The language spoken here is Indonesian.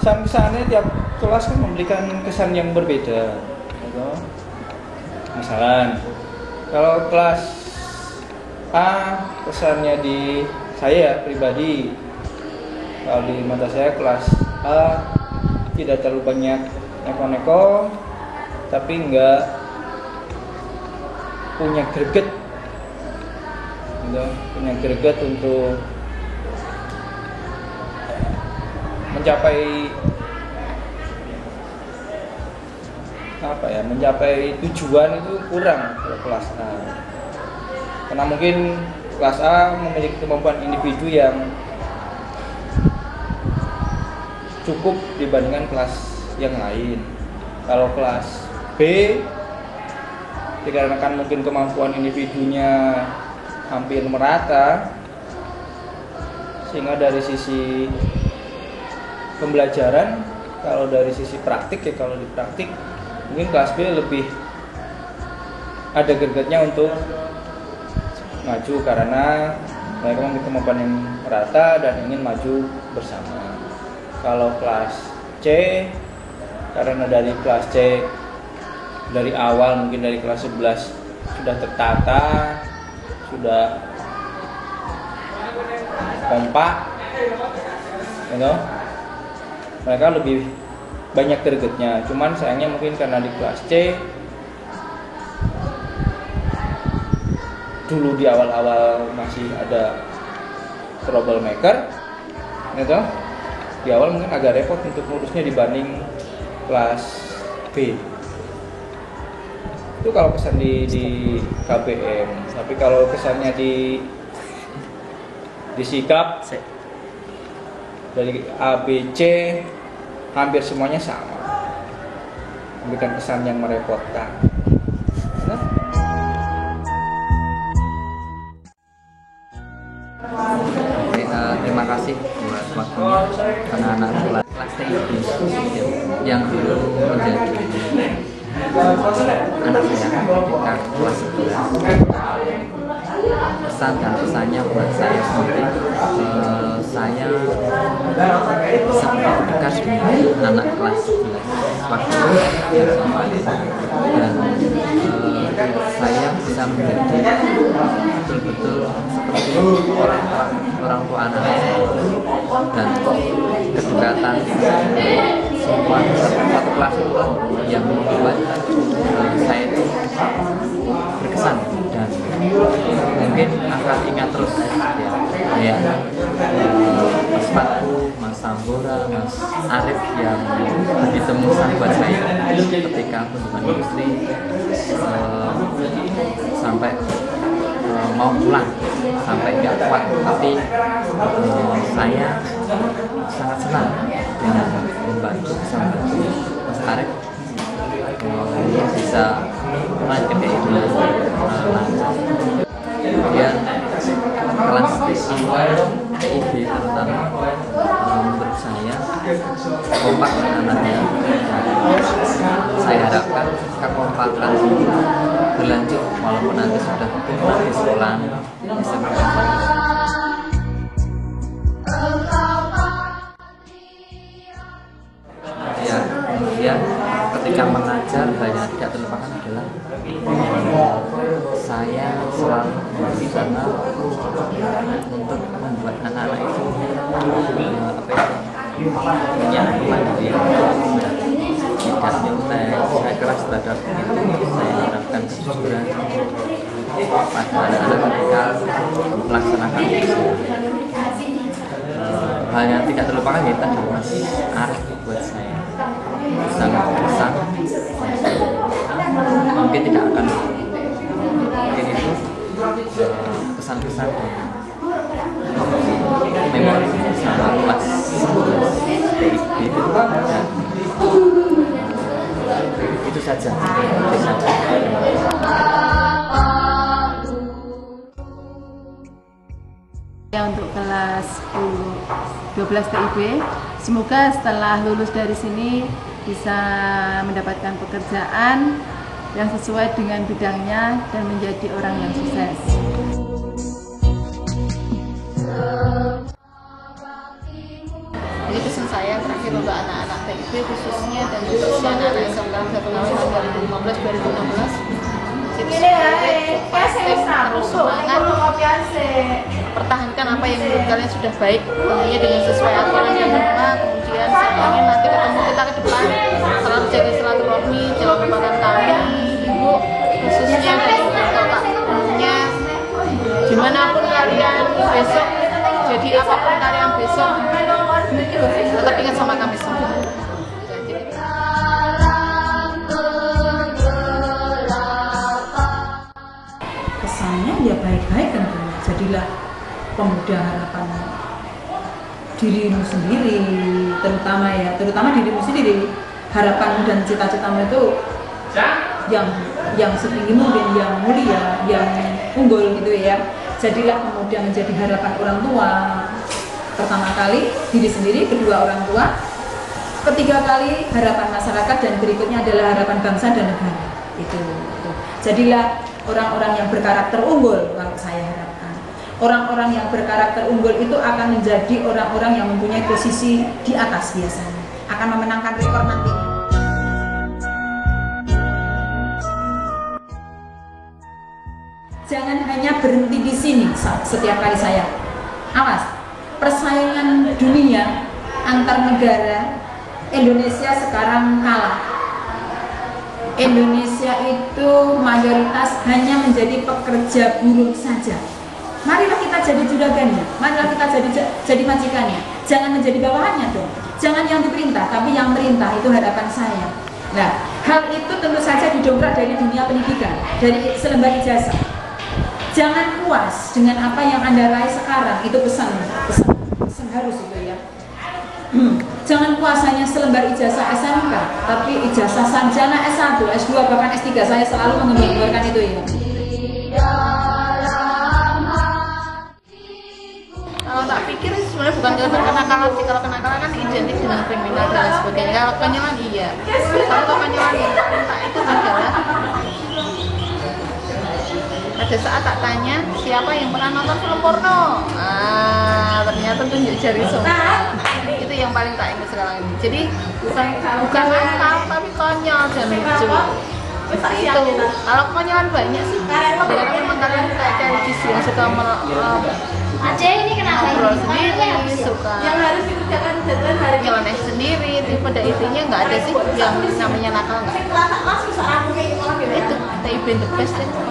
kesan-kesannya tiap kelas kan memberikan kesan yang berbeda gitu. Misalkan kalau kelas A kesannya di saya pribadi, kalau di mata saya kelas A tidak terlalu banyak neko-neko, tapi nggak punya greget gitu, punya greget untuk mencapai tujuan itu kurang kalau kelas A, karena mungkin kelas A memiliki kemampuan individu yang cukup dibandingkan kelas yang lain. Kalau kelas B dikarenakan mungkin kemampuan individunya hampir merata, sehingga dari sisi pembelajaran, kalau dari sisi praktik kalau di praktik mungkin kelas B lebih ada gregetnya untuk maju karena mereka memiliki kemampuan yang merata dan ingin maju bersama. Kalau kelas C, karena dari kelas C dari awal mungkin dari kelas 11 sudah tertata, sudah kompak, gitu. Mereka lebih banyak gregetnya. Cuman sayangnya mungkin karena di kelas C dulu di awal-awal masih ada troublemaker, gitu. Di awal mungkin agak repot untuk ngurusnya dibanding kelas B. Itu kalau kesan di KBM. Tapi kalau kesannya di sikap dari A, B, C hampir semuanya sama, memberikan kesan yang merepotkan. Nah. Oke, terima kasih buat waktunya anak-anak kelas TIB yang dulu menjadi anak saya ketika kelas 11. Pesan dan pesannya buat saya sendiri, saya bisa dekat dengan anak kelas 11 waktu dan saya bisa menjadi betul-betul seperti orang tua anak dan kedekatan semua satu kelas itulah yang membuat saya itu berkesan dan mungkin akan ingat terus ya Mas Fatku, Mas Sambora, Mas Arif yang begitu mengesan buat saya ketika hubungan industri sampai mau pulang sampai nggak kuat, tapi saya sangat senang dengan membantu Mas Arif bisa melanjutkan itu lancar. Kemudian kelas TIB terutama menurut saya kompak anak-anaknya. Saya harapkan kekompakan berlanjut walaupun nanti sudah di sekolah SMP. Ya, kemudian ketika mengajar banyak tidak terlupakan adalah saya selalu berusaha untuk membuat anak-anak itu nyaman tidak nyontek. Saya keras terhadap itu, saya harapkan kejujuran pada anak-anak ketika melaksanakan ujian. Hal yang tidak terlupakan ya tadi Mas Arif buat saya sangat berkesan. Mungkin tidak akan mungkin itu kesan-kesan memori sama kelas TIB dan itu saja. Untuk kelas 12 TIB, semoga setelah lulus dari sini bisa mendapatkan pekerjaan yang sesuai dengan bidangnya dan menjadi orang yang sukses. Jadi pesan saya terakhir terakhir untuk anak-anak TIB khususnya dan khususnya anak-anak SMK 1 tahun 2015-2016. Jadi terus semangat pertahankan apa yang menurut kalian sudah baik, tentunya dengan sesuai aturan dan norma. Kemudian saya ingin nanti ketemu kita ke depan, selalu jaga silaturahmi, jangan lupakan kami, ibu khususnya dan bapak umumnya. Dimanapun kalian besok, jadi apapun kalian besok, tetap ingat sama kami semua. Kesannya ya baik-baik tentunya. Jadilah pemuda harapan dirimu sendiri, terutama dirimu sendiri. Harapanmu dan cita-citamu itu yang setinggi mungkin, yang mulia, yang unggul gitu ya. Jadilah pemuda menjadi harapan orang tua. Pertama kali diri sendiri, kedua orang tua, ketiga kali harapan masyarakat, dan berikutnya adalah harapan bangsa dan negara. Itu. Jadilah orang-orang yang berkarakter unggul. Kalau saya harapkan orang-orang yang berkarakter unggul itu akan menjadi orang-orang yang mempunyai posisi di atas, biasanya akan memenangkan rekor nantinya. Jangan hanya berhenti di sini. Setiap kali saya awas, persaingan dunia antar negara, Indonesia sekarang kalah. Indonesia itu mayoritas hanya menjadi pekerja buruh saja. Marilah kita jadi juragannya, marilah kita jadi majikannya. Jangan menjadi bawahannya dong. Jangan yang diperintah, tapi yang merintah. Itu harapan saya. Nah, hal itu tentu saja didongkrak dari dunia pendidikan, dari selembar ijazah. Jangan puas dengan apa yang Anda raih sekarang. Itu pesan harus itu ya. Jangan puas hanya selembar ijazah SMK, tapi ijazah sarjana S1, S2, bahkan S3. Saya selalu menggambarkan itu ya. Kalau tak pikir sebenarnya bukan karena kenakalan sih. Kalau kenakalan kan identik dengan kriminal dan sebagainya. Kalau penyelan iya. Kalau penyelan yang tak itu adalah pada saat tak tanya siapa yang pernah nonton film porno, ternyata tunjuk jari semua. Itu yang paling tak ingat sekarang ini. Jadi bukan nakal tapi konyol dan lucu. Itu kalau konyolan banyak sih. Karena memang kalian kayak gadis yang suka ngobrol sendiri, suka nyeleneh sendiri. Pada intinya nggak ada sih yang namanya nakal, nggak. Itu TIB the best itu.